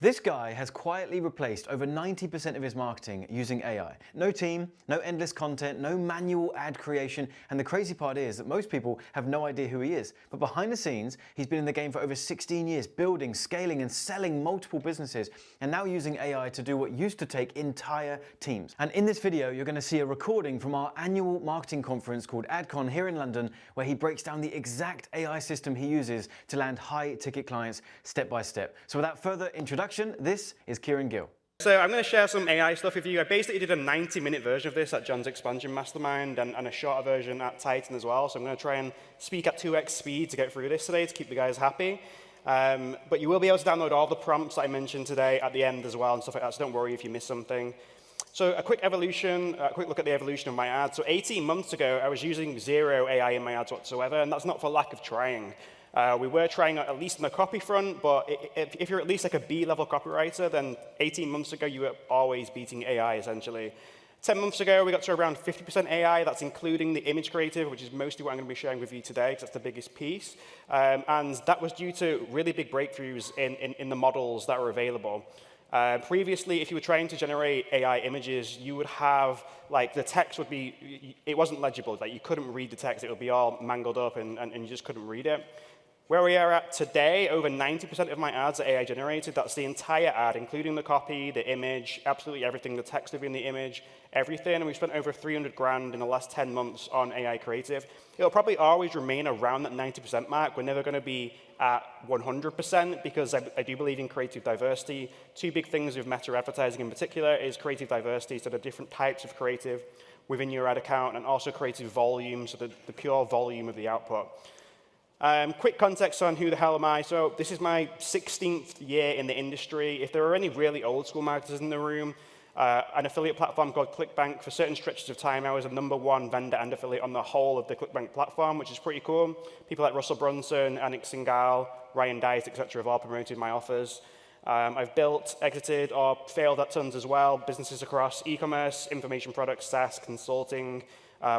This guy has quietly replaced over 90% of his marketing using AI. No team, no endless content, no manual ad creation, and the crazy part is that most people have no idea who he is. But behind the scenes, he's been in the game for over 16 years, building, scaling, and selling multiple businesses, and now using AI to do what used to take entire teams. And in this video, you're going to see a recording from our annual marketing conference called AdCon here in London, where he breaks down the exact AI system he uses to land high-ticket clients step by step. So without further introduction, this is Kieran Gill. So I'm going to share some AI stuff with you. I basically did a 90-minute version of this at John's Expansion Mastermind and a shorter version at Titan as well. So I'm going to try and speak at 2x speed to get through this today to keep the guys happy. But you will be able to download all the prompts that I mentioned today at the end as well and stuff like that, so don't worry if you miss something. So a quick look at the evolution of my ads. So 18 months ago, I was using zero AI in my ads whatsoever, and that's not for lack of trying. We were trying at least on the copy front, but if you're at least like a B-level copywriter, then 18 months ago, you were always beating AI, essentially. 10 months ago, we got to around 50% AI. That's including the image creative, which is mostly what I'm going to be sharing with you today, because that's the biggest piece. And that was due to really big breakthroughs in the models that were available. Previously, if you were trying to generate AI images, you would have, like, the text would be, it wasn't legible. Like, you couldn't read the text. It would be all mangled up, and you just couldn't read it. Where we are at today, over 90% of my ads are AI generated. That's the entire ad, including the copy, the image, absolutely everything, the text within the image, everything. And we've spent over 300 grand in the last 10 months on AI creative. It'll probably always remain around that 90% mark. We're never going to be at 100% because I do believe in creative diversity. Two big things with meta advertising in particular is creative diversity, so the different types of creative within your ad account, and also creative volume, so the pure volume of the output. Quick context on who the hell am I. So this is my 16th year in the industry. If there are any really old school marketers in the room, an affiliate platform called ClickBank, for certain stretches of time, I was a #1 vendor and affiliate on the whole of the ClickBank platform, which is pretty cool. People like Russell Brunson, Anik Singhal, Ryan Dice, etc. have all promoted my offers. I've built, exited, or failed at tons as well, businesses across e-commerce, information products, SaaS, consulting.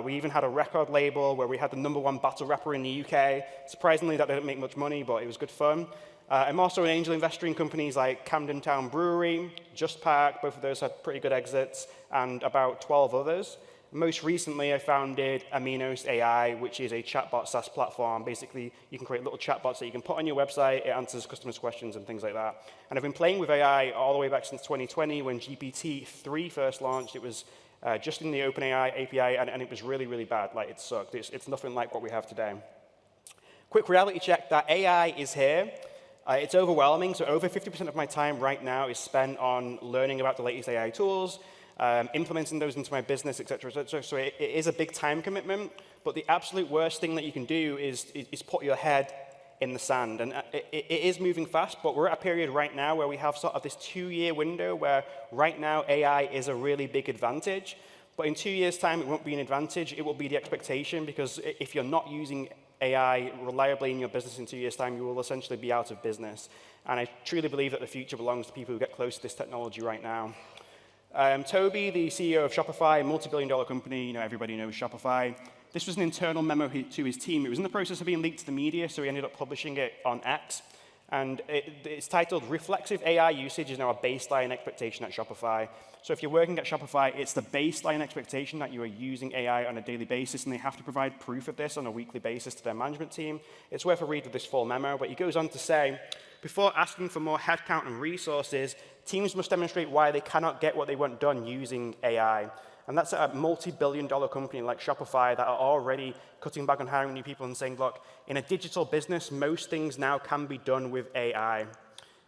We even had a record label where we had the #1 battle rapper in the UK. Surprisingly, that didn't make much money, but it was good fun. I'm also an angel investor in companies like Camden Town Brewery, Just Park. Both of those had pretty good exits, and about 12 others. Most recently, I founded Aminos AI, which is a chatbot SaaS platform. Basically, you can create little chatbots that you can put on your website. It answers customers' questions and things like that. And I've been playing with AI all the way back since 2020 when GPT-3 first launched. It was just in the OpenAI API, and it was really, really bad. Like, it sucked. It's nothing like what we have today. Quick reality check, that AI is here. It's overwhelming, so over 50% of my time right now is spent on learning about the latest AI tools, implementing those into my business, et cetera, et cetera. So it is a big time commitment, but the absolute worst thing that you can do is put your head in the sand. And it is moving fast, but we're at a period right now where we have sort of this 2-year window where right now AI is a really big advantage. But in 2 years' time, it won't be an advantage. It will be the expectation, because if you're not using AI reliably in your business in 2 years' time, you will essentially be out of business. And I truly believe that the future belongs to people who get close to this technology right now. Toby, the CEO of Shopify, a multi-billion-dollar company, everybody knows Shopify. This was an internal memo to his team. It was in the process of being leaked to the media, so he ended up publishing it on X. And it's titled, "Reflexive AI Usage is Now a Baseline Expectation at Shopify." So if you're working at Shopify, it's the baseline expectation that you are using AI on a daily basis, and they have to provide proof of this on a weekly basis to their management team. It's worth a read of this full memo, but he goes on to say, before asking for more headcount and resources, teams must demonstrate why they cannot get what they want done using AI. And that's at a multi-billion-dollar company like Shopify that are already cutting back on hiring new people and saying, look, in a digital business, most things now can be done with AI.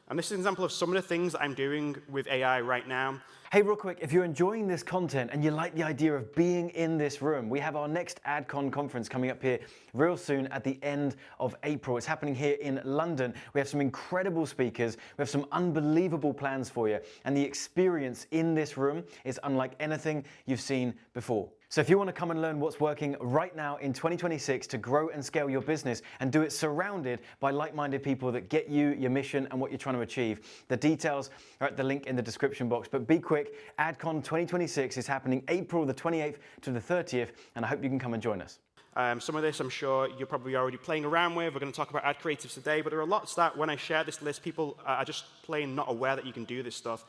And this is an example of some of the things that I'm doing with AI right now. Hey, real quick, if you're enjoying this content and you like the idea of being in this room, we have our next AdCon conference coming up here real soon at the end of April. It's happening here in London. We have some incredible speakers. We have some unbelievable plans for you. And the experience in this room is unlike anything you've seen before. So if you want to come and learn what's working right now in 2026 to grow and scale your business and do it surrounded by like-minded people that get you, your mission, and what you're trying to achieve, the details are at the link in the description box. But be quick, AdCon 2026 is happening April the 28th to the 30th, and I hope you can come and join us. Some of this, I'm sure, you're probably already playing around with. We're going to talk about ad creatives today, but there are lots that, when I share this list, people are just plain not aware that you can do this stuff.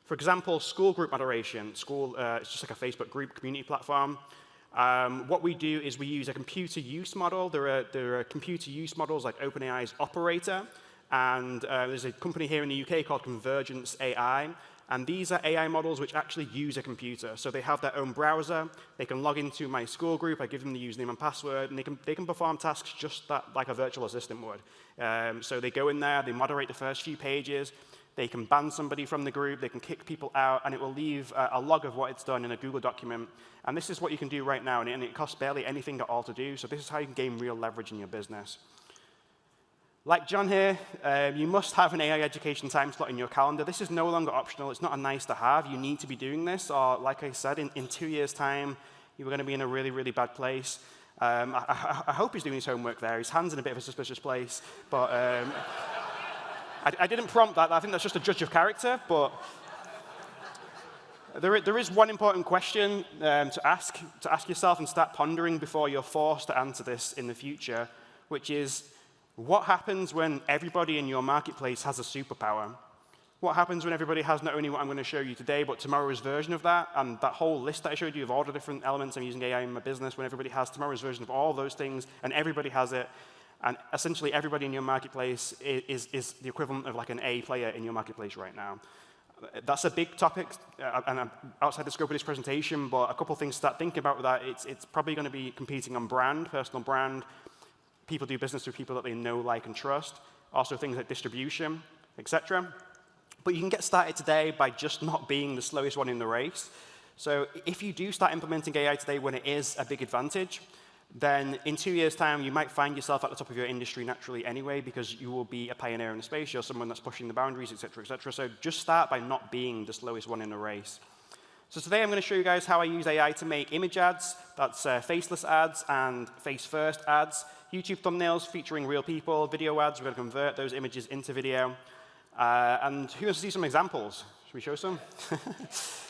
For example, school group moderation. School, it's just like a Facebook group community platform. What we do is we use a computer use model. There are computer use models like OpenAI's Operator, and there's a company here in the UK called Convergence AI. And these are AI models which actually use a computer. So they have their own browser. They can log into my school group. I give them the username and password, and they can perform tasks just like a virtual assistant would. So they go in there, they moderate the first few pages. They can ban somebody from the group. They can kick people out, and it will leave a log of what it's done in a Google document. And this is what you can do right now, and it costs barely anything at all to do. So this is how you can gain real leverage in your business. Like John here, you must have an AI education time slot in your calendar. This is no longer optional. It's not a nice to have. You need to be doing this, or like I said, in 2 years' time, you're going to be in a really, really bad place. I hope he's doing his homework there. His hand's in a bit of a suspicious place, but I didn't prompt that. I think that's just a judge of character, but there is one important question to ask yourself and start pondering before you're forced to answer this in the future, which is, what happens when everybody in your marketplace has a superpower? What happens when everybody has not only what I'm going to show you today, but tomorrow's version of that, and that whole list that I showed you of all the different elements I'm using AI in my business, when everybody has tomorrow's version of all those things, and everybody has it, and essentially everybody in your marketplace is the equivalent of like an A player in your marketplace right now. That's a big topic, and I'm outside the scope of this presentation, but a couple of things to start thinking about with that. It's probably going to be competing on brand, personal brand. People do business with people that they know, like, and trust. Also things like distribution, etc. But you can get started today by just not being the slowest one in the race. So if you do start implementing AI today when it is a big advantage, then in 2 years' time, you might find yourself at the top of your industry naturally anyway, because you will be a pioneer in the space. You're someone that's pushing the boundaries, et cetera, et cetera. So just start by not being the slowest one in the race. So today I'm going to show you guys how I use AI to make image ads. That's faceless ads and face-first ads. YouTube thumbnails featuring real people, video ads. We're going to convert those images into video. And who wants to see some examples? Should we show some?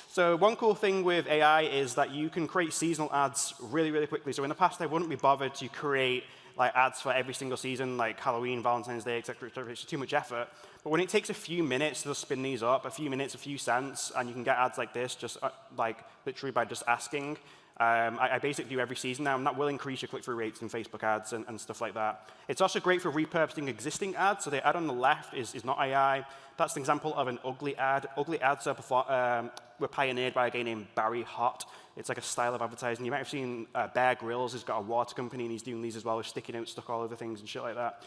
So one cool thing with AI is that you can create seasonal ads really, really quickly. So in the past, I wouldn't be bothered to create like ads for every single season, like Halloween, Valentine's Day, et cetera, et cetera. It's too much effort. But when it takes a few minutes to spin these up, a few minutes, a few cents, and you can get ads like this just like literally by just asking. I basically do every season now, and that will increase your click-through rates in Facebook ads and stuff like that. It's also great for repurposing existing ads. So the ad on the left is not AI. That's an example of an ugly ad. Ugly ads were pioneered by a guy named Barry Hott. It's like a style of advertising. You might have seen Bear Grylls has got a water company, and he's doing these as well with sticky notes stuck all over things and shit like that.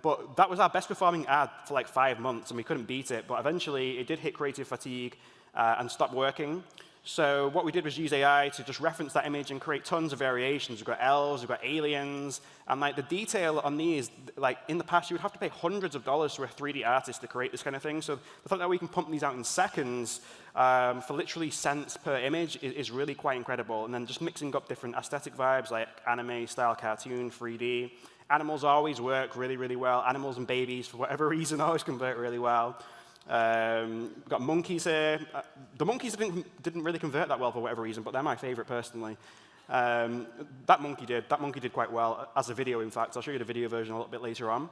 But that was our best performing ad for like 5 months, and we couldn't beat it. But eventually, it did hit creative fatigue and stopped working. So what we did was use AI to just reference that image and create tons of variations. We've got elves, we've got aliens, and like the detail on these, like in the past, you would have to pay hundreds of dollars to a 3D artist to create this kind of thing. So the fact that we can pump these out in seconds for literally cents per image is really quite incredible. And then just mixing up different aesthetic vibes like anime style cartoon, 3D. Animals always work really, really well. Animals and babies, for whatever reason, always convert really well. We've got monkeys here. The monkeys didn't really convert that well for whatever reason, but they're my favorite personally. That monkey did quite well as a video, in fact. I'll show you the video version a little bit later on.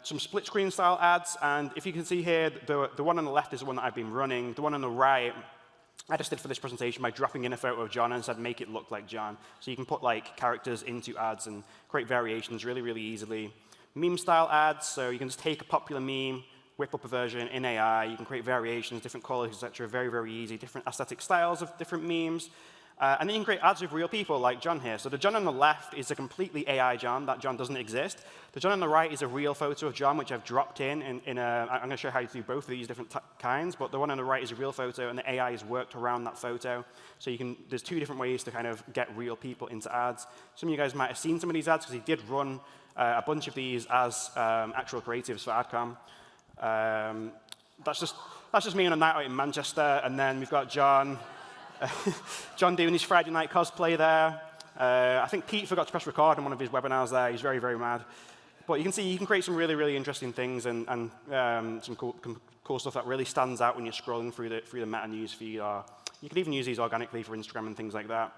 Some split screen style ads, and if you can see here, the one on the left is the one that I've been running. The one on the right, I just did for this presentation by dropping in a photo of John and said, make it look like John. So you can put like characters into ads and create variations really, really easily. Meme style ads, so you can just take a popular meme, whip up a version in AI. You can create variations, different colors, etc. Very, very easy. Different aesthetic styles of different memes. And then you can create ads with real people like John here. So the John on the left is a completely AI John. That John doesn't exist. The John on the right is a real photo of John, which I've dropped in I'm going to show how to do both of these different kinds. But the one on the right is a real photo, and the AI has worked around that photo. So there's 2 different ways to kind of get real people into ads. Some of you guys might have seen some of these ads, because he did run a bunch of these as actual creatives for AdCom. That's just me on a night out in Manchester, and then we've got John, John doing his Friday night cosplay there. I think Pete forgot to press record on one of his webinars there. He's very, very mad. But you can see you can create some really, really interesting things and some cool stuff that really stands out when you're scrolling through the Meta news feed. Or you can even use these organically for Instagram and things like that.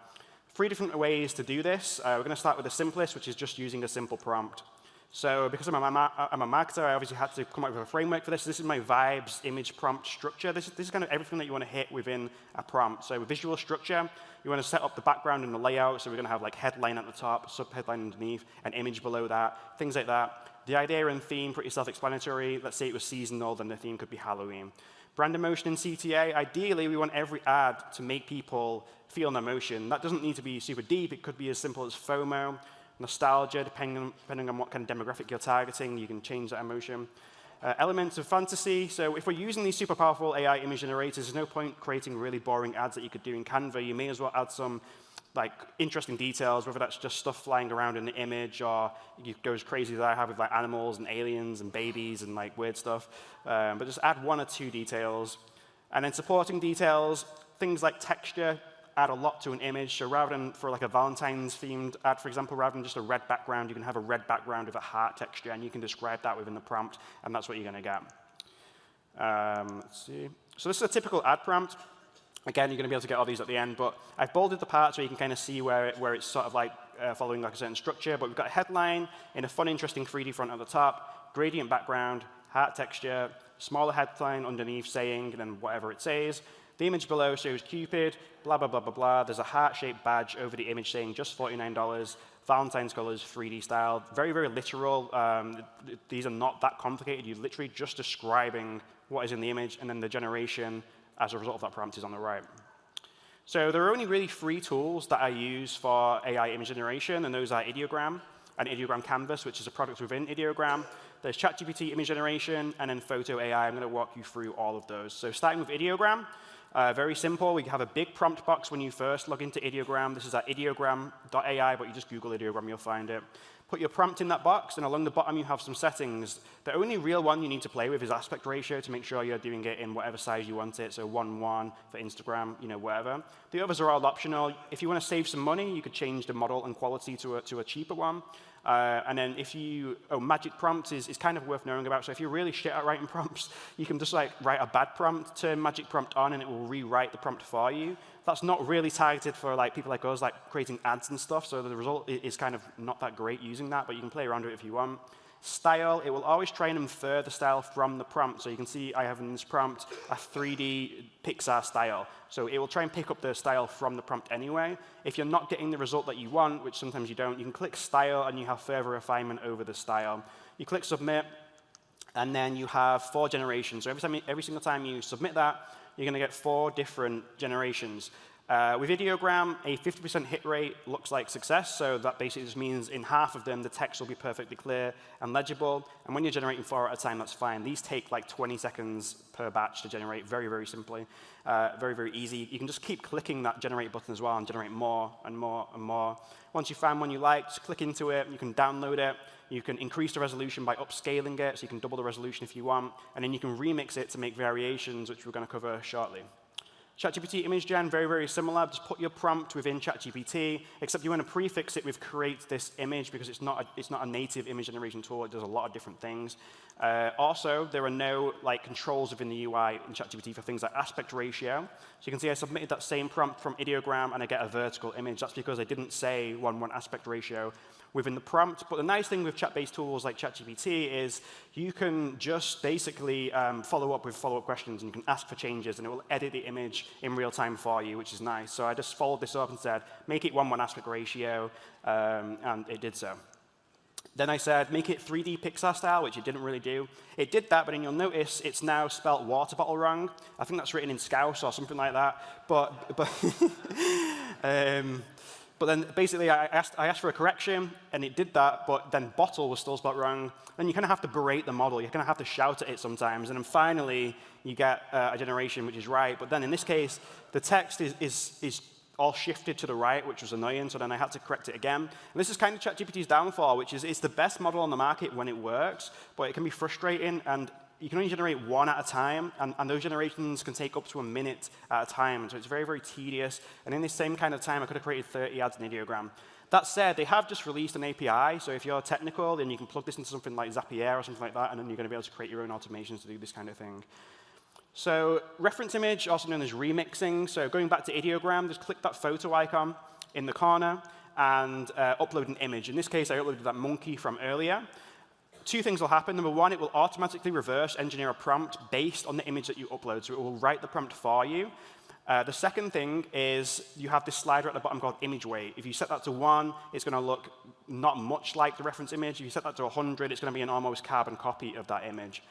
3 different ways to do this. We're going to start with the simplest, which is just using a simple prompt. So because I'm a marketer, I obviously had to come up with a framework for this. This is my Vibes image prompt structure. This is kind of everything that you want to hit within a prompt. So with visual structure, you want to set up the background and the layout. So we're going to have like headline at the top, subheadline underneath, an image below that, things like that. The idea and theme, pretty self-explanatory. Let's say it was seasonal, then the theme could be Halloween. Brand emotion in CTA, ideally, we want every ad to make people feel an emotion. That doesn't need to be super deep. It could be as simple as FOMO, nostalgia, depending on what kind of demographic you're targeting. You can change that emotion. Elements of fantasy. So if we're using these super powerful AI image generators, there's no point creating really boring ads that you could do in Canva. You may as well add some like interesting details, whether that's just stuff flying around in the image or you go as crazy as I have with like animals and aliens and babies and like weird stuff. But just add 1 or 2 details. And then supporting details, things like texture, add a lot to an image. So rather than for like a Valentine's themed ad, for example, rather than just a red background, you can have a red background with a heart texture, and you can describe that within the prompt, and that's what you're going to get. Let's see. So this is a typical ad prompt. Again, you're going to be able to get all these at the end, but I've bolded the part so you can kind of see where it's sort of like following like a certain structure. But we've got a headline in a fun, interesting 3D font at the top, gradient background, heart texture, smaller headline underneath saying, and then whatever it says. The image below shows Cupid, blah, blah, blah, blah, blah. There's a heart-shaped badge over the image saying just $49, Valentine's colors, 3D style. Very, very literal. These are not that complicated. You're literally just describing what is in the image, and then the generation as a result of that prompt is on the right. So there are only really 3 tools that I use for AI image generation, and those are Ideogram and Ideogram Canvas, which is a product within Ideogram. There's ChatGPT image generation, and then Photo AI. I'm going to walk you through all of those. So starting with Ideogram, very simple. We have a big prompt box when you first log into Ideogram. This is at ideogram.ai, but you just Google Ideogram, you'll find it. Put your prompt in that box, and along the bottom you have some settings. The only real one you need to play with is aspect ratio to make sure you're doing it in whatever size you want it, so 1:1 for Instagram, whatever. The others are all optional. If you want to save some money, you could change the model and quality to a cheaper one. And then if you, magic prompts is kind of worth knowing about. So if you're really shit at writing prompts, you can just like write a bad prompt, turn magic prompt on, and it will rewrite the prompt for you. That's not really targeted for like people like us, like creating ads and stuff. So the result is kind of not that great using that, but you can play around with it if you want. Style, it will always try and infer the style from the prompt. So you can see I have in this prompt a 3D Pixar style. So it will try and pick up the style from the prompt anyway. If you're not getting the result that you want, which sometimes you don't, you can click Style, and you have further refinement over the style. You click Submit, and then you have 4 generations. So every single time you submit that, you're going to get 4 different generations. With Ideogram, a 50% hit rate looks like success, so that basically just means in half of them, the text will be perfectly clear and legible, and when you're generating 4 at a time, that's fine. These take like 20 seconds per batch to generate very, very simply. Very, very easy. You can just keep clicking that generate button as well and generate more and more and more. Once you find one you like, just click into it. You can download it. You can increase the resolution by upscaling it, so you can double the resolution if you want, and then you can remix it to make variations, which we're going to cover shortly. ChatGPT image gen, very, very similar. Just put your prompt within ChatGPT, except you want to prefix it with create this image because it's not a native image generation tool. It does a lot of different things. Also, there are no like controls within the UI in ChatGPT for things like aspect ratio. So you can see I submitted that same prompt from Ideogram, and I get a vertical image. That's because I didn't say 1:1 aspect ratio within the prompt. But the nice thing with chat-based tools like ChatGPT is you can just basically follow up with follow-up questions, and you can ask for changes, and it will edit the image in real time for you, which is nice. So I just followed this up and said, make it 1:1 aspect ratio, and it did so. Then I said, make it 3D Pixar style, which it didn't really do. It did that, but then you'll notice it's now spelt water bottle wrong. I think that's written in Scouse or something like that. But then basically I asked for a correction, and it did that, but then bottle was still spelled wrong. Then you kind of have to berate the model. You kind of have to shout at it sometimes. And then finally, you get a generation which is right. But then in this case, the text is all shifted to the right, which was annoying, so then I had to correct it again. And this is kind of ChatGPT's downfall, which is it's the best model on the market when it works, but it can be frustrating, and you can only generate 1 at a time, and those generations can take up to a minute at a time, so it's very, very tedious. And in this same kind of time, I could have created 30 ads in Ideogram. That said, they have just released an API, so if you're technical, then you can plug this into something like Zapier or something like that, and then you're going to be able to create your own automations to do this kind of thing. So reference image, also known as remixing. So going back to Ideogram, just click that photo icon. in the corner and upload an image. In this case, I uploaded that monkey from earlier. Two things will happen. Number one, it will automatically reverse engineer a prompt based on the image that you upload. So it will write the prompt for you. The second thing is you have this slider at the bottom called image weight. If you set that to 1, it's going to look not much like the reference image. If you set that to 100, it's going to be an almost carbon copy of that image.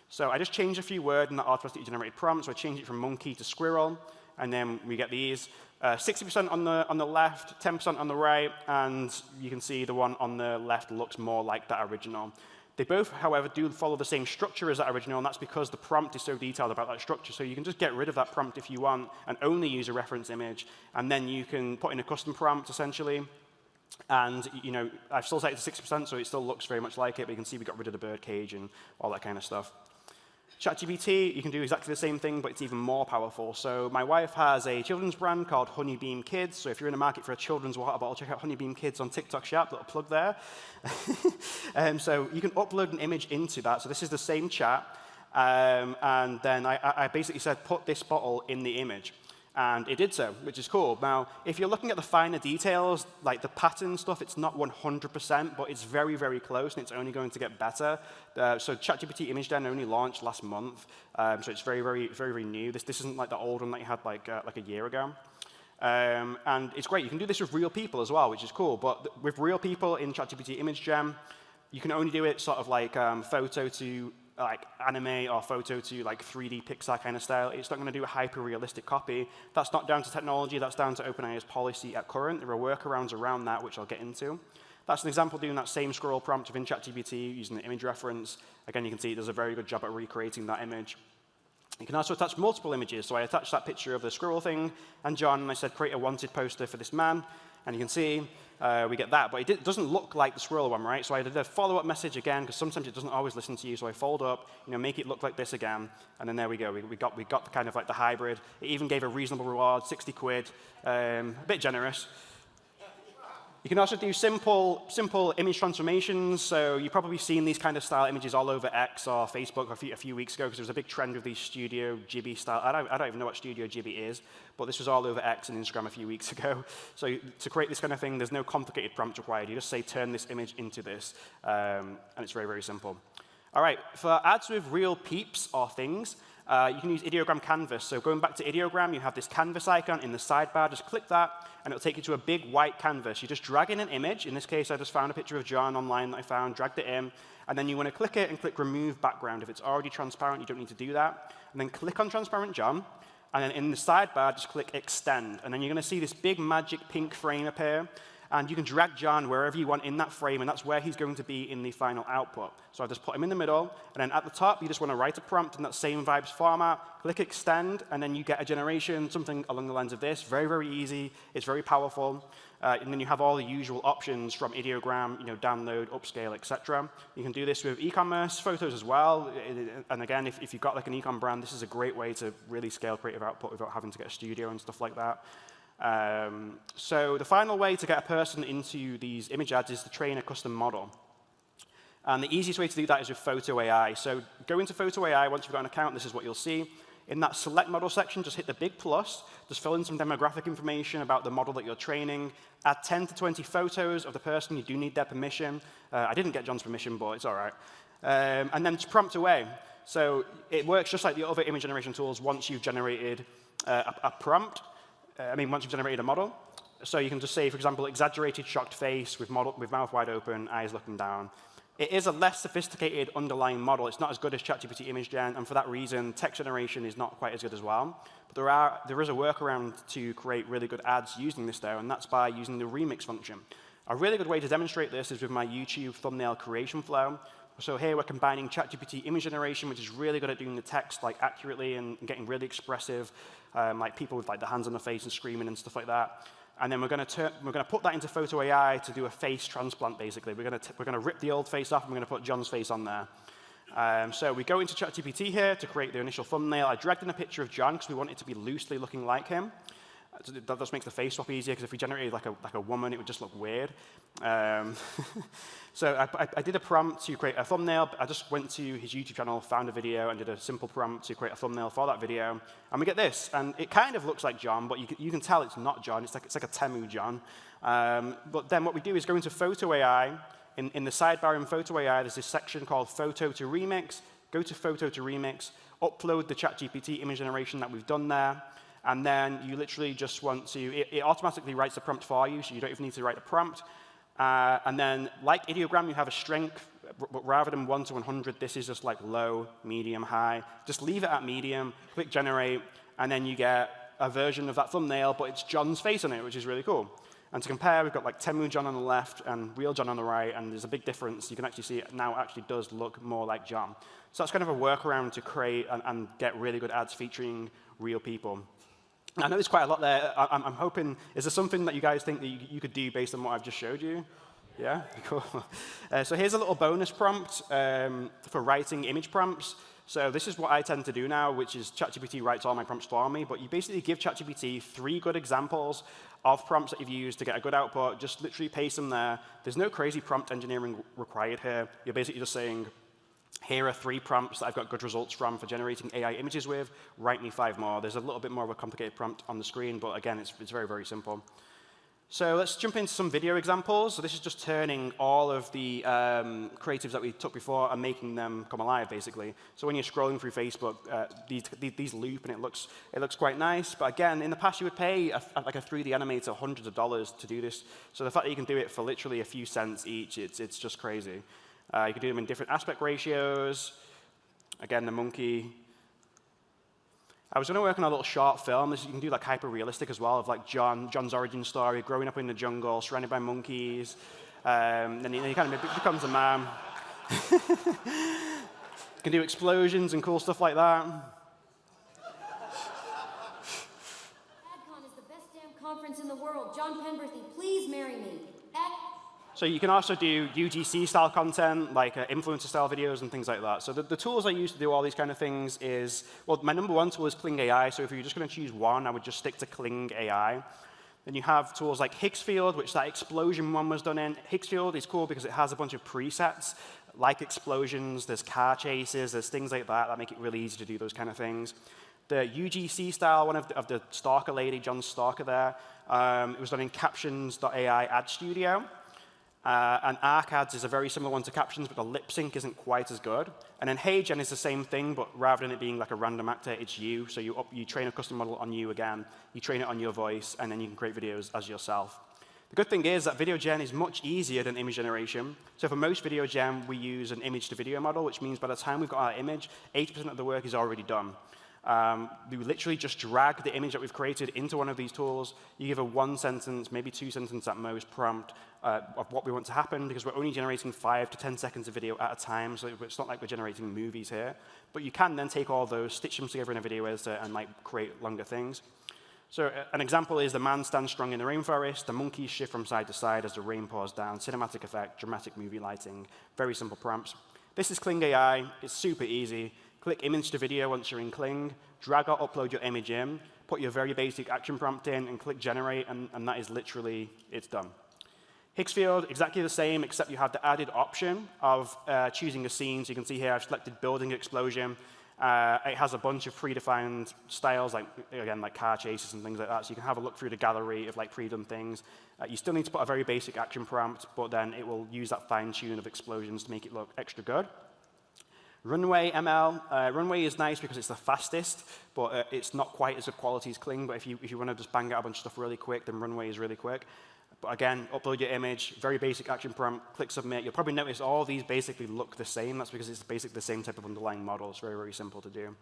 So I just changed a few words in that automatically generated prompt. So I changed it from monkey to squirrel. And then we get these. 60% on the left, 10% on the right. And you can see the one on the left looks more like that original. They both, however, do follow the same structure as that original, and that's because the prompt is so detailed about that structure. So you can just get rid of that prompt if you want and only use a reference image. And then you can put in a custom prompt, essentially. And I've still set it to 6%, so it still looks very much like it. But you can see we got rid of the bird cage and all that kind of stuff. ChatGPT, you can do exactly the same thing, but it's even more powerful. So my wife has a children's brand called Honeybeam Kids. So if you're in the market for a children's water bottle, check out Honeybeam Kids on TikTok Shop. Little plug there. So you can upload an image into that. So this is the same chat. And then I basically said, put this bottle in the image. And it did so, which is cool. Now, if you're looking at the finer details, like the pattern stuff, it's not 100%, but it's very, very close, and it's only going to get better. So ChatGPT Image Gen only launched last month, so it's very, very, very, very new. This isn't like the old one that you had like a year ago. And it's great. You can do this with real people as well, which is cool. But with real people in ChatGPT Image Gen, you can only do it sort of like photo to like anime or photo to like 3D Pixar kind of style. It's not going to do a hyper-realistic copy. That's not down to technology. That's down to OpenAI's policy at current. There are workarounds around that, which I'll get into. That's an example doing that same scroll prompt within ChatGPT using the image reference. Again, you can see it does a very good job at recreating that image. You can also attach multiple images. So I attached that picture of the squirrel thing and John, and I said, create a wanted poster for this man. And you can see we get that. But it doesn't look like the squirrel one, right? So I did a follow-up message again, because sometimes it doesn't always listen to you. So I fold up, make it look like this again. And then there we go. We got the kind of like the hybrid. It even gave a reasonable reward, 60 quid, a bit generous. You can also do simple image transformations. So you've probably seen these kind of style images all over X or Facebook a few weeks ago, because there was a big trend with these Studio Ghibli style. I don't even know what Studio Ghibli is, but this was all over X and Instagram a few weeks ago. So to create this kind of thing, there's no complicated prompt required. You just say, turn this image into this, and it's very, very simple. All right, for ads with real peeps or things, you can use Ideogram Canvas. So going back to Ideogram, you have this canvas icon in the sidebar. Just click that, and it'll take you to a big white canvas. You just drag in an image. In this case, I just found a picture of John online that I found, dragged it in, and then you want to click it and click Remove Background. If it's already transparent, you don't need to do that. And then click on Transparent John, and then in the sidebar, just click Extend. And then you're going to see this big magic pink frame appear. And you can drag John wherever you want in that frame, and that's where he's going to be in the final output. So I just put him in the middle, and then at the top, you just want to write a prompt in that same vibes format, click Extend, and then you get a generation, something along the lines of this. Very, very easy. It's very powerful. And then you have all the usual options from Ideogram, download, upscale, etc. You can do this with e-commerce photos as well. And again, if you've got like an e-com brand, this is a great way to really scale creative output without having to get a studio and stuff like that. So the final way to get a person into these image ads is to train a custom model. And the easiest way to do that is with Photo AI. So go into Photo AI. Once you've got an account, this is what you'll see. In that select model section, just hit the big plus. Just fill in some demographic information about the model that you're training. Add 10 to 20 photos of the person. You do need their permission. I didn't get John's permission, but it's all right. And then just prompt away. So it works just like the other image generation tools once you've generated a prompt. Once you've generated a model. So you can just say, for example, exaggerated shocked face with mouth wide open, eyes looking down. It is a less sophisticated underlying model. It's not as good as ChatGPT Image Gen, and for that reason, text generation is not quite as good as well. But there is a workaround to create really good ads using this, though, and that's by using the remix function. A really good way to demonstrate this is with my YouTube thumbnail creation flow. So here we're combining ChatGPT image generation, which is really good at doing the text accurately and getting really expressive, like people with the hands on the face and screaming and stuff like that. And then we're going to put that into Photo AI to do a face transplant. Basically, we're going to rip the old face off and we're going to put John's face on there. So we go into ChatGPT here to create the initial thumbnail. I dragged in a picture of John because we want it to be loosely looking like him. That just makes the face swap easier, because if we generated like a woman, it would just look weird. So I did a prompt to create a thumbnail. I just went to his YouTube channel, found a video, and did a simple prompt to create a thumbnail for that video. And we get this. And it kind of looks like John, but you can tell it's not John. It's like a Temu John. But then what we do is go into Photo AI. In the sidebar in Photo AI, there's this section called Photo to Remix. Go to Photo to Remix, upload the ChatGPT image generation that we've done there. And then you literally just want to, it automatically writes the prompt for you, so you don't even need to write the prompt. And then, like Ideogram, you have a strength, but rather than 1 to 100, this is just like low, medium, high. Just leave it at medium, click generate, and then you get a version of that thumbnail, but it's John's face on it, which is really cool. And to compare, we've got like Temu John on the left and real John on the right, and there's a big difference. You can actually see it now actually does look more like John. So that's kind of a workaround to create and get really good ads featuring real people. I know there's quite a lot there. I'm hoping, is there something that you guys think that you could do based on what I've just showed you? Yeah, cool. So here's a little bonus prompt for writing image prompts. So this is what I tend to do now, which is ChatGPT writes all my prompts for me. But you basically give ChatGPT 3 good examples of prompts that you've used to get a good output. Just literally paste them there. There's no crazy prompt engineering required here. You're basically just saying, here are 3 prompts that I've got good results from for generating AI images with. Write me 5 more. There's a little bit more of a complicated prompt on the screen, but again, it's very, very simple. So let's jump into some video examples. So this is just turning all of the creatives that we took before and making them come alive, basically. So when you're scrolling through Facebook, these loop, and it looks quite nice. But again, in the past, you would pay like a 3D animator hundreds of dollars to do this. So the fact that you can do it for literally a few cents each, it's just crazy. You can do them in different aspect ratios. Again, the monkey. I was going to work on a little short film. You can do like hyper-realistic as well, of like John's origin story, growing up in the jungle, surrounded by monkeys. Then he kind of becomes a man. You can do explosions and cool stuff like that. AdCon is the best damn conference in the world. John Penberthy, please marry me. So you can also do UGC-style content, like influencer-style videos and things like that. So the tools I use to do all these kind of things is, well, my #1 tool is Kling AI. So if you're just going to choose one, I would just stick to Kling AI. Then you have tools like Higgsfield, which that explosion one was done in. Higgsfield is cool because it has a bunch of presets, like explosions, there's car chases, there's things like that make it really easy to do those kind of things. The UGC-style one of the Stalker lady, John Stalker there, it was done in Captions.ai Ad Studio. And ArcAds is a very similar one to Captions, but the lip sync isn't quite as good. And then HeyGen is the same thing, but rather than it being like a random actor, it's you. So you train a custom model on you again, you train it on your voice, and then you can create videos as yourself. The good thing is that video gen is much easier than image generation. So for most video gen, we use an image-to-video model, which means by the time we've got our image, 80% of the work is already done. We literally just drag the image that we've created into one of these tools. You give a 1-sentence, maybe 2-sentence at most prompt of what we want to happen, because we're only generating 5 to 10 seconds of video at a time, so it's not like we're generating movies here. But you can then take all those, stitch them together in a video editor, and like create longer things. So an example is the man stands strong in the rainforest, the monkeys shift from side to side as the rain pours down, cinematic effect, dramatic movie lighting, very simple prompts. This is Kling AI. It's super easy. Click image to video once you're in Kling, drag or upload your image in, put your very basic action prompt in, and click generate, and that is literally, it's done. Higgsfield, exactly the same, except you have the added option of choosing a scene. So you can see here I've selected building explosion. It has a bunch of predefined styles, like again, like car chases and things like that. So you can have a look through the gallery of like pre-done things. You still need to put a very basic action prompt, but then it will use that fine tune of explosions to make it look extra good. Runway ML. Runway is nice because it's the fastest, but it's not quite as good quality as Kling. But if you want to just bang out a bunch of stuff really quick, then Runway is really quick. But again, upload your image, very basic action prompt, click submit. You'll probably notice all these basically look the same. That's because it's basically the same type of underlying model. It's very, very simple to do.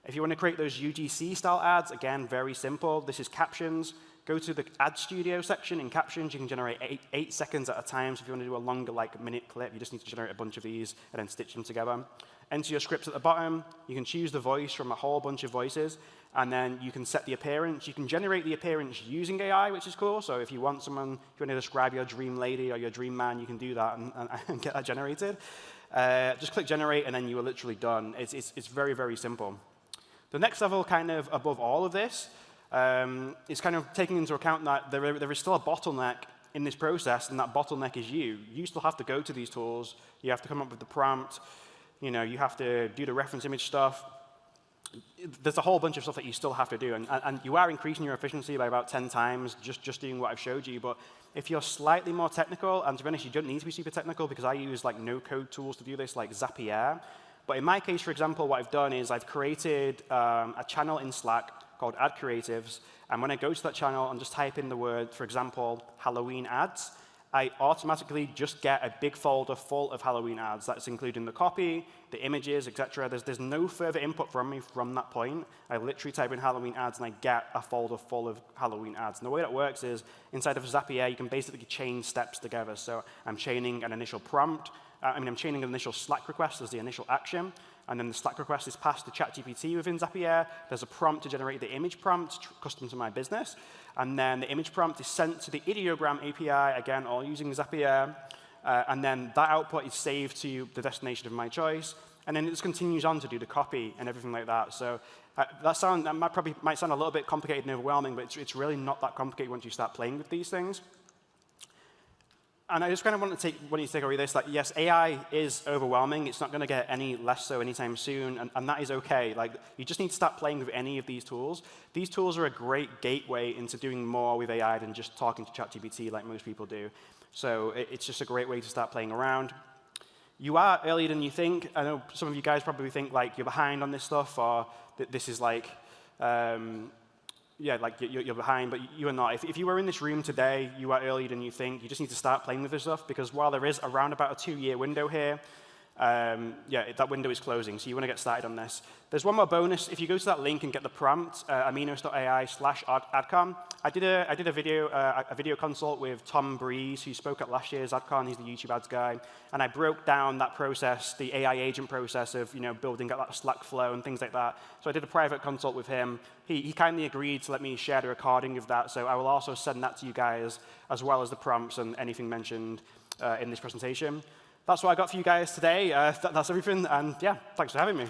If you want to create those UGC-style ads, again, very simple. This is Captions. Go to the Ad Studio section. In Captions, you can generate 8 seconds at a time. So if you want to do a longer, like, minute clip, you just need to generate a bunch of these and then stitch them together. Enter your scripts at the bottom. You can choose the voice from a whole bunch of voices. And then you can set the appearance. You can generate the appearance using AI, which is cool. So if you want someone, if you want to describe your dream lady or your dream man, you can do that and get that generated. Just click generate, and then you are literally done. It's very, very simple. The next level, kind of above all of this, It's kind of taking into account that there is still a bottleneck in this process, and that bottleneck is you. You still have to go to these tools. You have to come up with the prompt. You have to do the reference image stuff. There's a whole bunch of stuff that you still have to do, and you are increasing your efficiency by about 10 times just doing what I've showed you. But if you're slightly more technical, and to be honest, you don't need to be super technical because I use like no-code tools to do this, like Zapier. But in my case, for example, what I've done is I've created a channel in Slack called Ad Creatives, and when I go to that channel and just type in the word, for example, Halloween ads, I automatically just get a big folder full of Halloween ads. That's including the copy, the images, etc. There's no further input from me from that point. I literally type in Halloween ads, and I get a folder full of Halloween ads. And the way that works is, inside of Zapier, you can basically chain steps together. So I'm chaining an initial prompt. I'm chaining an initial Slack request as the initial action. And then the Slack request is passed to ChatGPT within Zapier. There's a prompt to generate the image prompt custom to my business. And then the image prompt is sent to the Ideogram API, again, all using Zapier. And then that output is saved to the destination of my choice. And then it just continues on to do the copy and everything like that. So that might sound a little bit complicated and overwhelming, but it's really not that complicated once you start playing with these things. And I just kind of want you to take away this, that yes, AI is overwhelming. It's not going to get any less so anytime soon, and that is OK. Like, you just need to start playing with any of these tools. These tools are a great gateway into doing more with AI than just talking to ChatGPT like most people do. So it's just a great way to start playing around. You are earlier than you think. I know some of you guys probably think like you're behind on this stuff, or this is like, yeah, like you're behind, but you are not. If you were in this room today, you are earlier than you think. You just need to start playing with this stuff, because while there is around about a 2-year window here, yeah, that window is closing, so you want to get started on this. There's one more bonus. If you go to that link and get the prompt, aminos.ai/adcon, I did a video consult with Tom Breeze, who spoke at last year's AdCon. He's the YouTube ads guy, and I broke down that process, the AI agent process of building up that Slack flow and things like that. So I did a private consult with him. He kindly agreed to let me share the recording of that, so I will also send that to you guys, as well as the prompts and anything mentioned in this presentation. That's what I got for you guys today. That's everything, and yeah, thanks for having me.